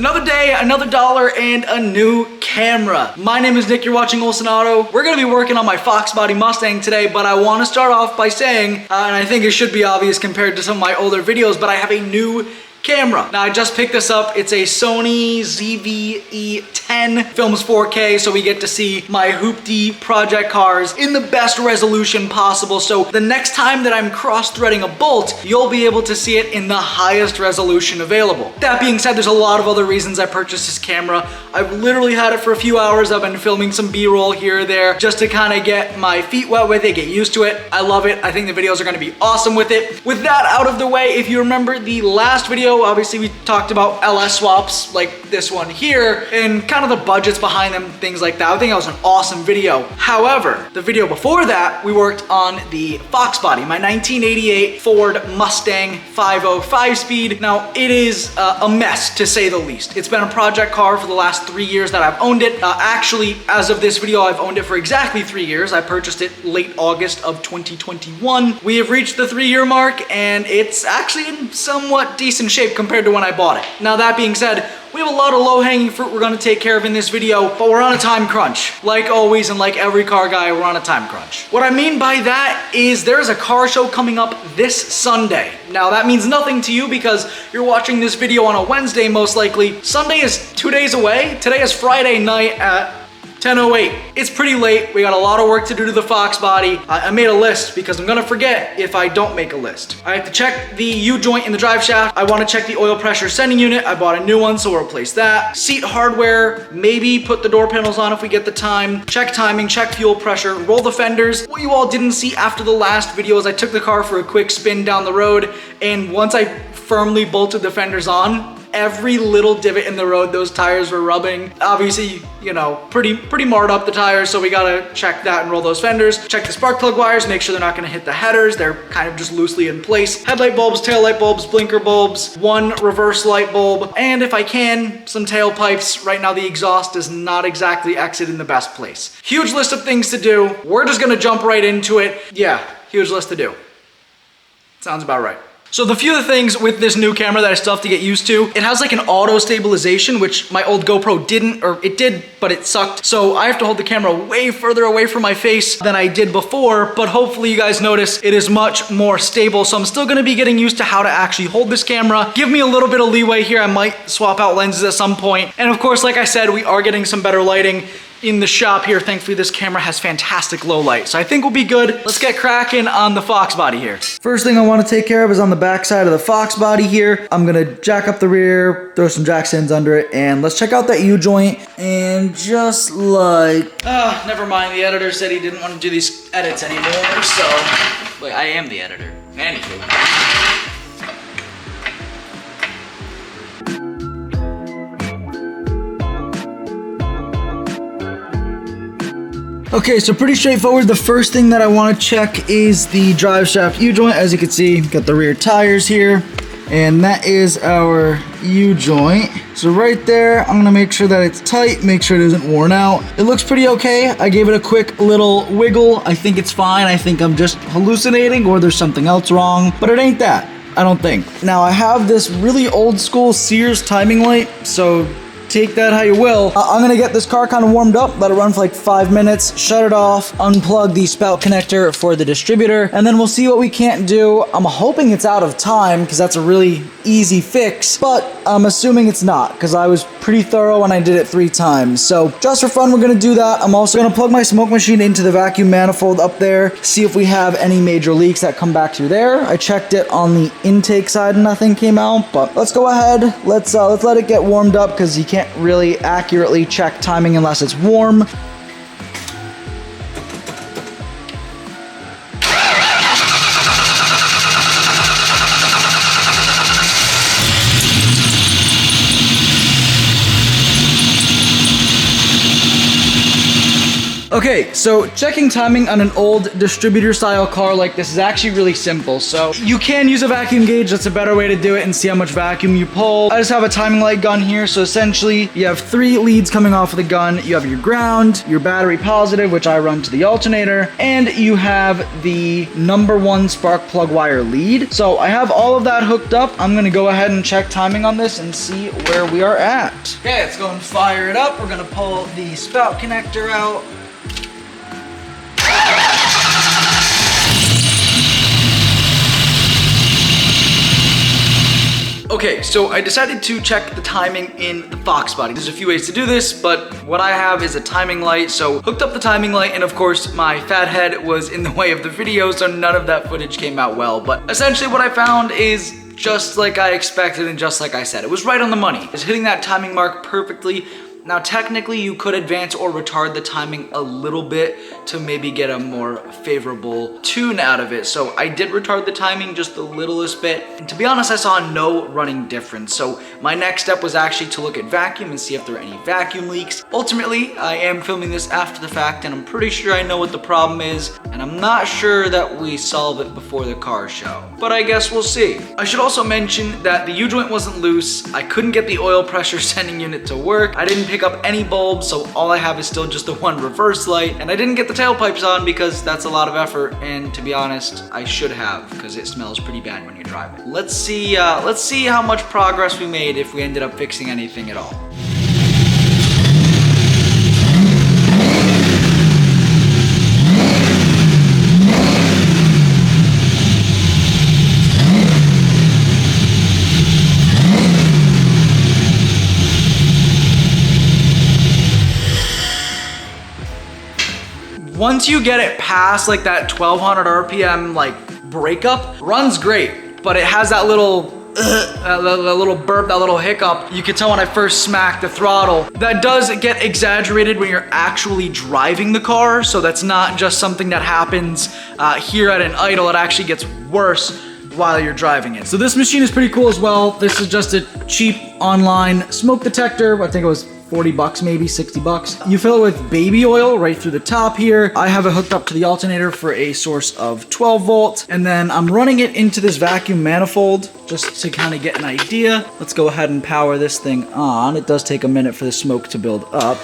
another day, another dollar, and a new camera. My name is Nick, you're watching Olsen Auto. We're gonna be working on my Foxbody Mustang today, but I wanna start off by saying, and I think it should be obvious compared to some of my older videos, but I have a new camera. Now I just picked this up. It's a Sony ZV-E10, films 4K, so we get to see my hoopty project cars in the best resolution possible. So the next time that I'm cross-threading a bolt, you'll be able to see it in the highest resolution available. That being said, there's a lot of other reasons I purchased this camera. I've literally had it for a few hours. I've been filming some B-roll here or there just to kind of get my feet wet with it, get used to it. I love it. I think the videos are going to be awesome with it. With that out of the way, if you remember the last video, obviously we talked about LS swaps like this one here and kind of the budgets behind them, things like that. I think that was an awesome video. However, the video before that, we worked on the Foxbody, my 1988 Ford Mustang 505-speed. Now, it is a mess to say the least. It's been a project car for the last 3 years that I've owned it. Actually, as of this video, I've owned it for exactly 3 years. I purchased it late August of 2021. We have reached the 3-year mark and it's actually in somewhat decent shape compared to when I bought it. Now that being said, we have a lot of low-hanging fruit we're gonna take care of in this video, but we're on a time crunch. Like always, and like every car guy, we're on a time crunch. What I mean by that is there's a car show coming up this Sunday. Now that means nothing to you because you're watching this video on a Wednesday most likely. Sunday is 2 days away. Today is Friday night at 10:08. It's pretty late. We got a lot of work to do to the Foxbody. I made a list because I'm gonna forget if I don't make a list. I have to check the U-joint in the drive shaft. I wanna check the oil pressure sending unit. I bought a new one, so we'll replace that. Seat hardware, maybe put the door panels on if we get the time. Check timing, check fuel pressure, roll the fenders. What you all didn't see after the last video is I took the car for a quick spin down the road, and once I firmly bolted the fenders on, every little divot in the road, those tires were rubbing. Obviously, you know, pretty marred up the tires, so we gotta check that and roll those fenders. Check the spark plug wires, make sure they're not gonna hit the headers. They're kind of just loosely in place. Headlight bulbs, tail light bulbs, blinker bulbs, one reverse light bulb, and if I can, some tailpipes. Right now the exhaust does not exactly exit in the best place. Huge list of things to do. We're just gonna jump right into it. Yeah, huge list to do. Sounds about right. So the few things with this new camera that I still have to get used to, it has like an auto stabilization, which my old GoPro didn't, or it did, but it sucked. So I have to hold the camera way further away from my face than I did before, but hopefully you guys notice it is much more stable. So I'm still gonna be getting used to how to actually hold this camera. Give me a little bit of leeway here. I might swap out lenses at some point. And of course, like I said, we are getting some better lighting in the shop here. Thankfully, this camera has fantastic low light, so I think we'll be good. Let's get cracking on the Foxbody here. First thing I want to take care of is on the back side of the Foxbody here. I'm gonna jack up the rear, throw some jack stands under it, and let's check out that U-joint. And just like... never mind. The editor said he didn't want to do these edits anymore, so... Wait, I am the editor. Anywho. Okay, so pretty straightforward. The first thing that I want to check is the drive shaft U-joint. As you can see, got the rear tires here, and that is our U-joint. So right there, I'm gonna make sure that it's tight, make sure it isn't worn out. It looks pretty okay. I gave it a quick little wiggle. I think it's fine. I think I'm just hallucinating or there's something else wrong, but it ain't that, I don't think. Now I have this really old school Sears timing light, so take that how you will. I'm gonna get this car kind of warmed up, let it run for like 5 minutes, shut it off, unplug the spout connector for the distributor, and then we'll see what we can't do. I'm hoping it's out of time because that's a really easy fix, but I'm assuming it's not because I was pretty thorough and I did it 3 times. So just for fun, we're gonna do that. I'm also gonna plug my smoke machine into the vacuum manifold up there, see if we have any major leaks that come back through there. I checked it on the intake side and nothing came out, but let's go ahead. Let's let it get warmed up because you can't really accurately check timing unless it's warm. Okay, so checking timing on an old distributor style car like this is actually really simple. So you can use a vacuum gauge. That's a better way to do it and see how much vacuum you pull. I just have a timing light gun here. So essentially you have 3 leads coming off of the gun. You have your ground, your battery positive, which I run to the alternator, and you have the number 1 spark plug wire lead. So I have all of that hooked up. I'm gonna go ahead and check timing on this and see where we are at. Okay, let's go and fire it up. We're gonna pull the spout connector out. Okay, so I decided to check the timing in the Foxbody. There's a few ways to do this, but what I have is a timing light. So hooked up the timing light, and of course my fat head was in the way of the video, so none of that footage came out well. But essentially what I found is just like I expected and just like I said. It was right on the money. It's hitting that timing mark perfectly. Now, technically, you could advance or retard the timing a little bit to maybe get a more favorable tune out of it. So I did retard the timing just the littlest bit. And to be honest, I saw no running difference. So my next step was actually to look at vacuum and see if there are any vacuum leaks. Ultimately, I am filming this after the fact, and I'm pretty sure I know what the problem is. And I'm not sure that we solve it before the car show, but I guess we'll see. I should also mention that the U-joint wasn't loose. I couldn't get the oil pressure sending unit to work. I didn't pick up any bulbs, so all I have is still just the 1 reverse light, and I didn't get the tailpipes on because that's a lot of effort, and to be honest, I should have, because it smells pretty bad when you drive it. Let's see how much progress we made if we ended up fixing anything at all. Once you get it past like that 1200 RPM like breakup, runs great, but it has that little burp, that little hiccup. You could tell when I first smacked the throttle. That does get exaggerated when you're actually driving the car, so that's not just something that happens here at an idle. It actually gets worse while you're driving it. So this machine is pretty cool as well. This is just a cheap online smoke detector. I think it was 40 bucks, maybe 60 bucks. You fill it with baby oil right through the top here. I have it hooked up to the alternator for a source of 12 volt. And then I'm running it into this vacuum manifold just to kind of get an idea. Let's go ahead and power this thing on. It does take a minute for the smoke to build up.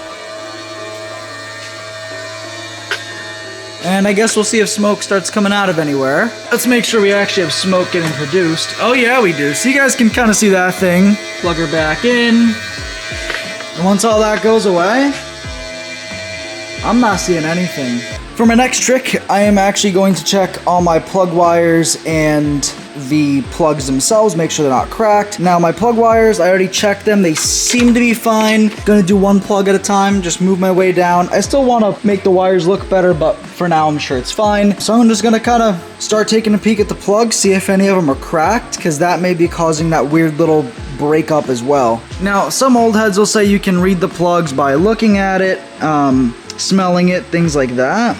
And I guess we'll see if smoke starts coming out of anywhere. Let's make sure we actually have smoke getting produced. Oh yeah, we do. So you guys can kind of see that thing. Plug her back in. And once all that goes away, I'm not seeing anything. For my next trick, I am actually going to check all my plug wires and the plugs themselves, make sure they're not cracked. Now my plug wires, I already checked them. They seem to be fine. Gonna do 1 plug at a time, just move my way down. I still wanna make the wires look better, but for now I'm sure it's fine. So I'm just gonna kinda start taking a peek at the plugs, see if any of them are cracked, because that may be causing that weird little break up as well. Now, some old heads will say you can read the plugs by looking at it, smelling it, things like that.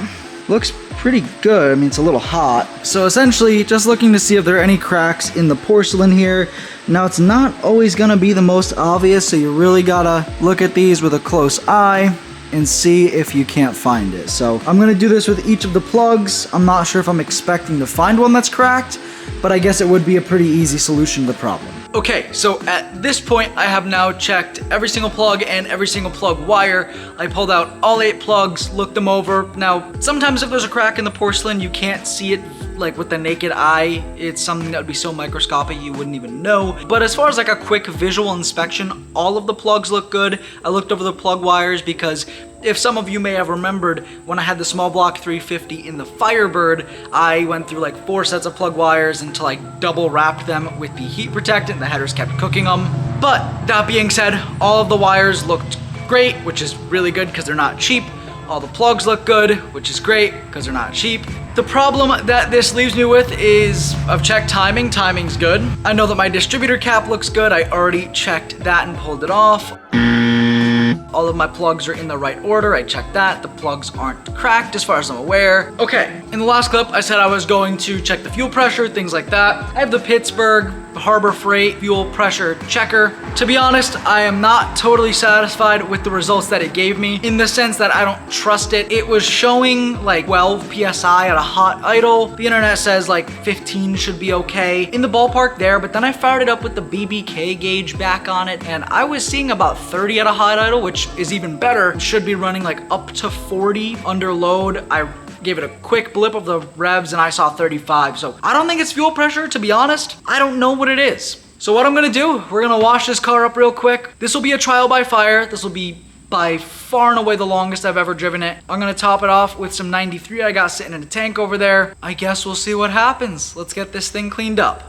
Looks pretty good. I mean, it's a little hot. So essentially, just looking to see if there are any cracks in the porcelain here. Now, it's not always gonna be the most obvious, so you really gotta look at these with a close eye and see if you can't find it. So I'm gonna do this with each of the plugs. I'm not sure if I'm expecting to find one that's cracked, but I guess it would be a pretty easy solution to the problem. Okay, so at this point, I have now checked every single plug and every single plug wire. I pulled out all 8 plugs, looked them over. Now, sometimes if there's a crack in the porcelain, you can't see it like with the naked eye. It's something that would be so microscopic you wouldn't even know. But as far as like a quick visual inspection, all of the plugs look good. I looked over the plug wires because if some of you may have remembered, when I had the small block 350 in the Firebird, I went through like 4 sets of plug wires until I double wrapped them with the heat protectant. The headers kept cooking them. But that being said, all of the wires looked great, which is really good because they're not cheap. All the plugs look good, which is great because they're not cheap. The problem that this leaves me with is I've checked timing. Timing's good. I know that my distributor cap looks good. I already checked that and pulled it off. All of my plugs are in the right order. I checked that. The plugs aren't cracked as far as I'm aware. Okay, in the last clip, I said I was going to check the fuel pressure, things like that. I have the Pittsburgh Harbor Freight fuel pressure checker. To be honest, I am not totally satisfied with the results that it gave me, in the sense that I don't trust it. It was showing like 12 PSI at a hot idle. The internet says like 15 should be okay, in the ballpark there, but then I fired it up with the BBK gauge back on it, and I was seeing about 30 at a hot idle, which is even better. It should be running like up to 40 under load. I gave it a quick blip of the revs and I saw 35. So I don't think it's fuel pressure, to be honest. I don't know what it is. So what I'm gonna do, we're gonna wash this car up real quick. This will be a trial by fire. This will be by far and away the longest I've ever driven it. I'm gonna top it off with some 93 I got sitting in a tank over there. I guess we'll see what happens. Let's get this thing cleaned up.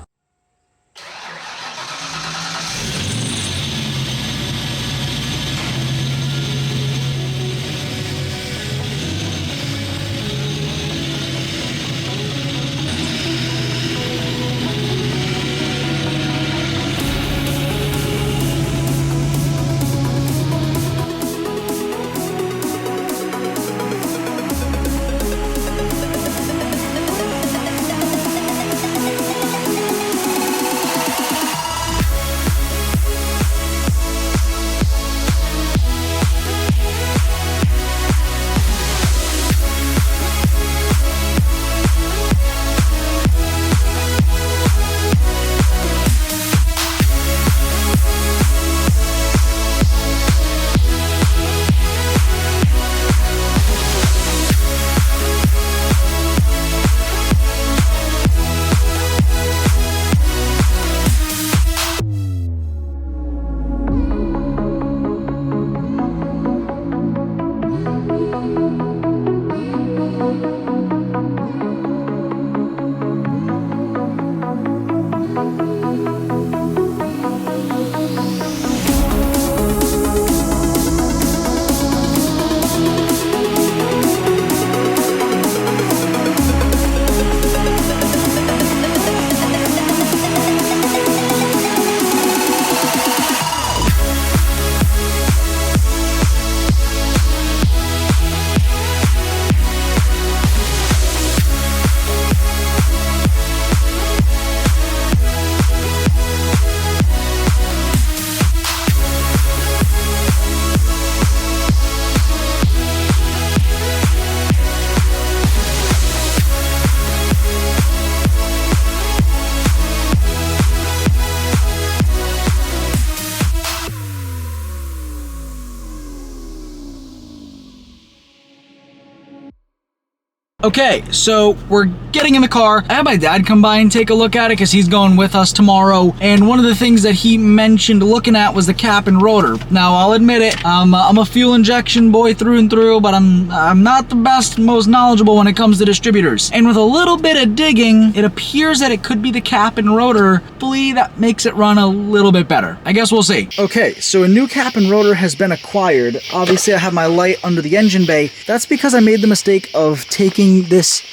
Okay, so we're getting in the car. I had my dad come by and take a look at it because he's going with us tomorrow. And one of the things that he mentioned looking at was the cap and rotor. Now, I'll admit it, I'm a fuel injection boy through and through, but I'm not the best, most knowledgeable when it comes to distributors. And with a little bit of digging, it appears that it could be the cap and rotor. Hopefully that makes it run a little bit better. I guess we'll see. Okay, so a new cap and rotor has been acquired. Obviously, I have my light under the engine bay. That's because I made the mistake of taking this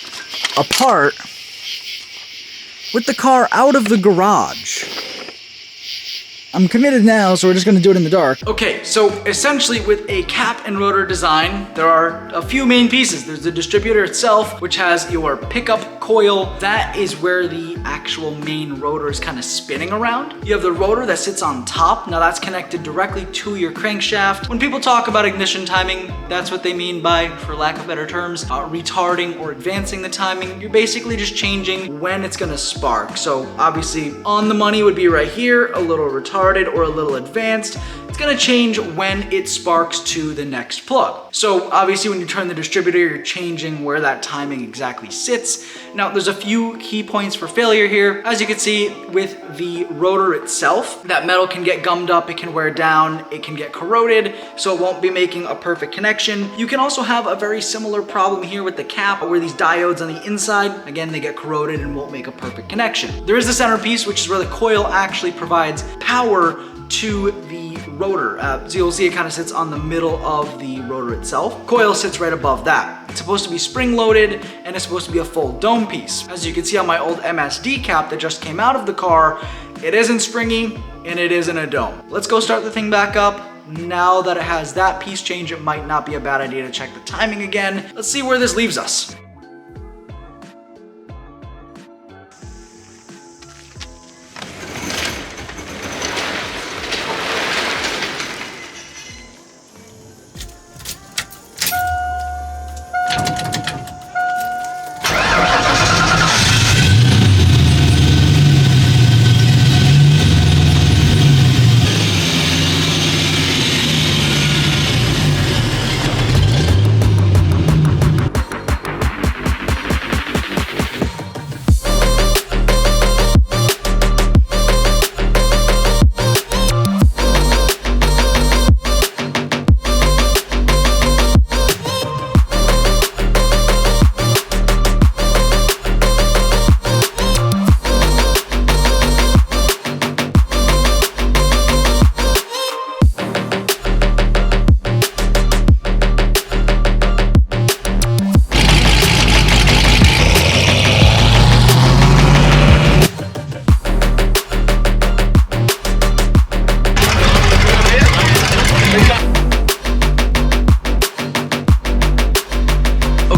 apart with the car out of the garage. I'm committed now, so we're just gonna do it in the dark. Okay, so essentially with a cap and rotor design, there are a few main pieces. There's the distributor itself, which has your pickup coil. That is where the actual main rotor is kind of spinning around. You have the rotor that sits on top. Now that's connected directly to your crankshaft. When people talk about ignition timing, that's what they mean by, for lack of better terms, retarding or advancing the timing. You're basically just changing when it's gonna spark. So obviously on the money would be right here, a little retarded or a little advanced. It's gonna change when it sparks to the next plug. So obviously when you turn the distributor, you're changing where that timing exactly sits. Now there's a few key points for failure here. As you can see with the rotor itself, that metal can get gummed up, it can wear down, it can get corroded, so it won't be making a perfect connection. You can also have a very similar problem here with the cap, where these diodes on the inside, again, they get corroded and won't make a perfect connection. There is the centerpiece, which is where the coil actually provides power to the rotor. So you'll see it kind of sits on the middle of the rotor itself. Coil sits right above that. It's supposed to be spring loaded and it's supposed to be a full dome piece. As you can see on my old MSD cap that just came out of the car, it isn't springy and it isn't a dome. Let's go start the thing back up. Now that it has that piece change, it might not be a bad idea to check the timing again. Let's see where this leaves us.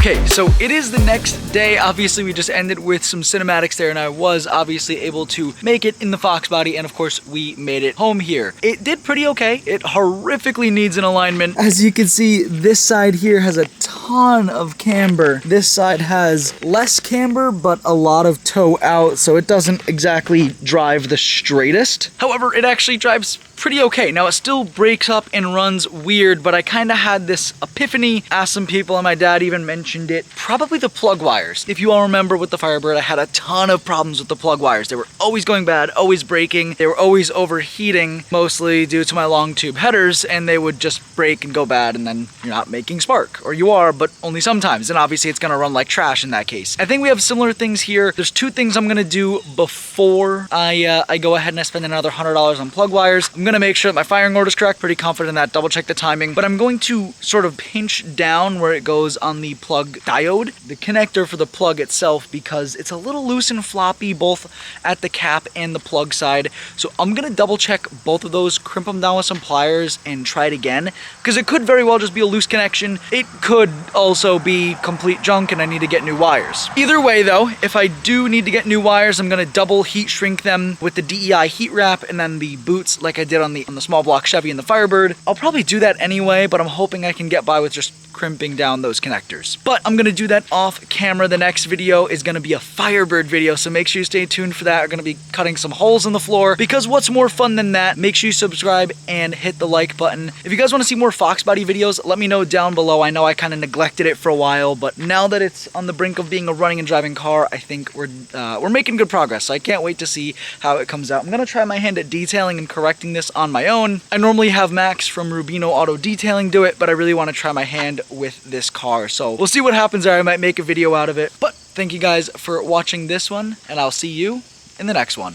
Okay, so it is the next day. Obviously, we just ended with some cinematics there, and I was obviously able to make it in the Foxbody, and of course, we made it home here. It did pretty okay. It horrifically needs an alignment. As you can see, this side here has a ton of camber. This side has less camber, but a lot of toe out, so it doesn't exactly drive the straightest. However, it actually drives pretty okay. Now, it still breaks up and runs weird, but I kind of had this epiphany, asked some people, and my dad even mentioned it. Probably the plug wires. If you all remember with the Firebird, I had a ton of problems with the plug wires. They were always going bad, always breaking. They were always overheating, mostly due to my long tube headers, and they would just break and go bad, and then you're not making spark. Or you are, but only sometimes, and obviously it's gonna run like trash in that case. I think we have similar things here. There's two things I'm gonna do before I go ahead and I spend another $100 on plug wires. I'm gonna make sure that my firing order is correct, pretty confident in that, double check the timing, but I'm going to sort of pinch down where it goes on the plug diode, the connector for the plug itself, because it's a little loose and floppy both at the cap and the plug side. So I'm gonna double check both of those, crimp them down with some pliers and try it again, because it could very well just be a loose connection. It could also be complete junk and I need to get new wires. Either way though, if I do need to get new wires, I'm gonna double heat shrink them with the DEI heat wrap and then the boots like I did on the small block Chevy and the Firebird. I'll probably do that anyway, but I'm hoping I can get by with just crimping down those connectors. But I'm gonna do that off camera. The next video is gonna be a Firebird video, so make sure you stay tuned for that. We're gonna be cutting some holes in the floor, because what's more fun than that? Make sure you subscribe and hit the like button. If you guys wanna see more Foxbody videos, let me know down below. I know I kinda neglected it for a while, but now that it's on the brink of being a running and driving car, I think we're making good progress, so I can't wait to see how it comes out. I'm gonna try my hand at detailing and correcting this on my own. I normally have Max from Rubino Auto Detailing do it, but I really wanna try my hand with this car. So we'll see what happens there. I might make a video out of it. But thank you guys for watching this one, and I'll see you in the next one.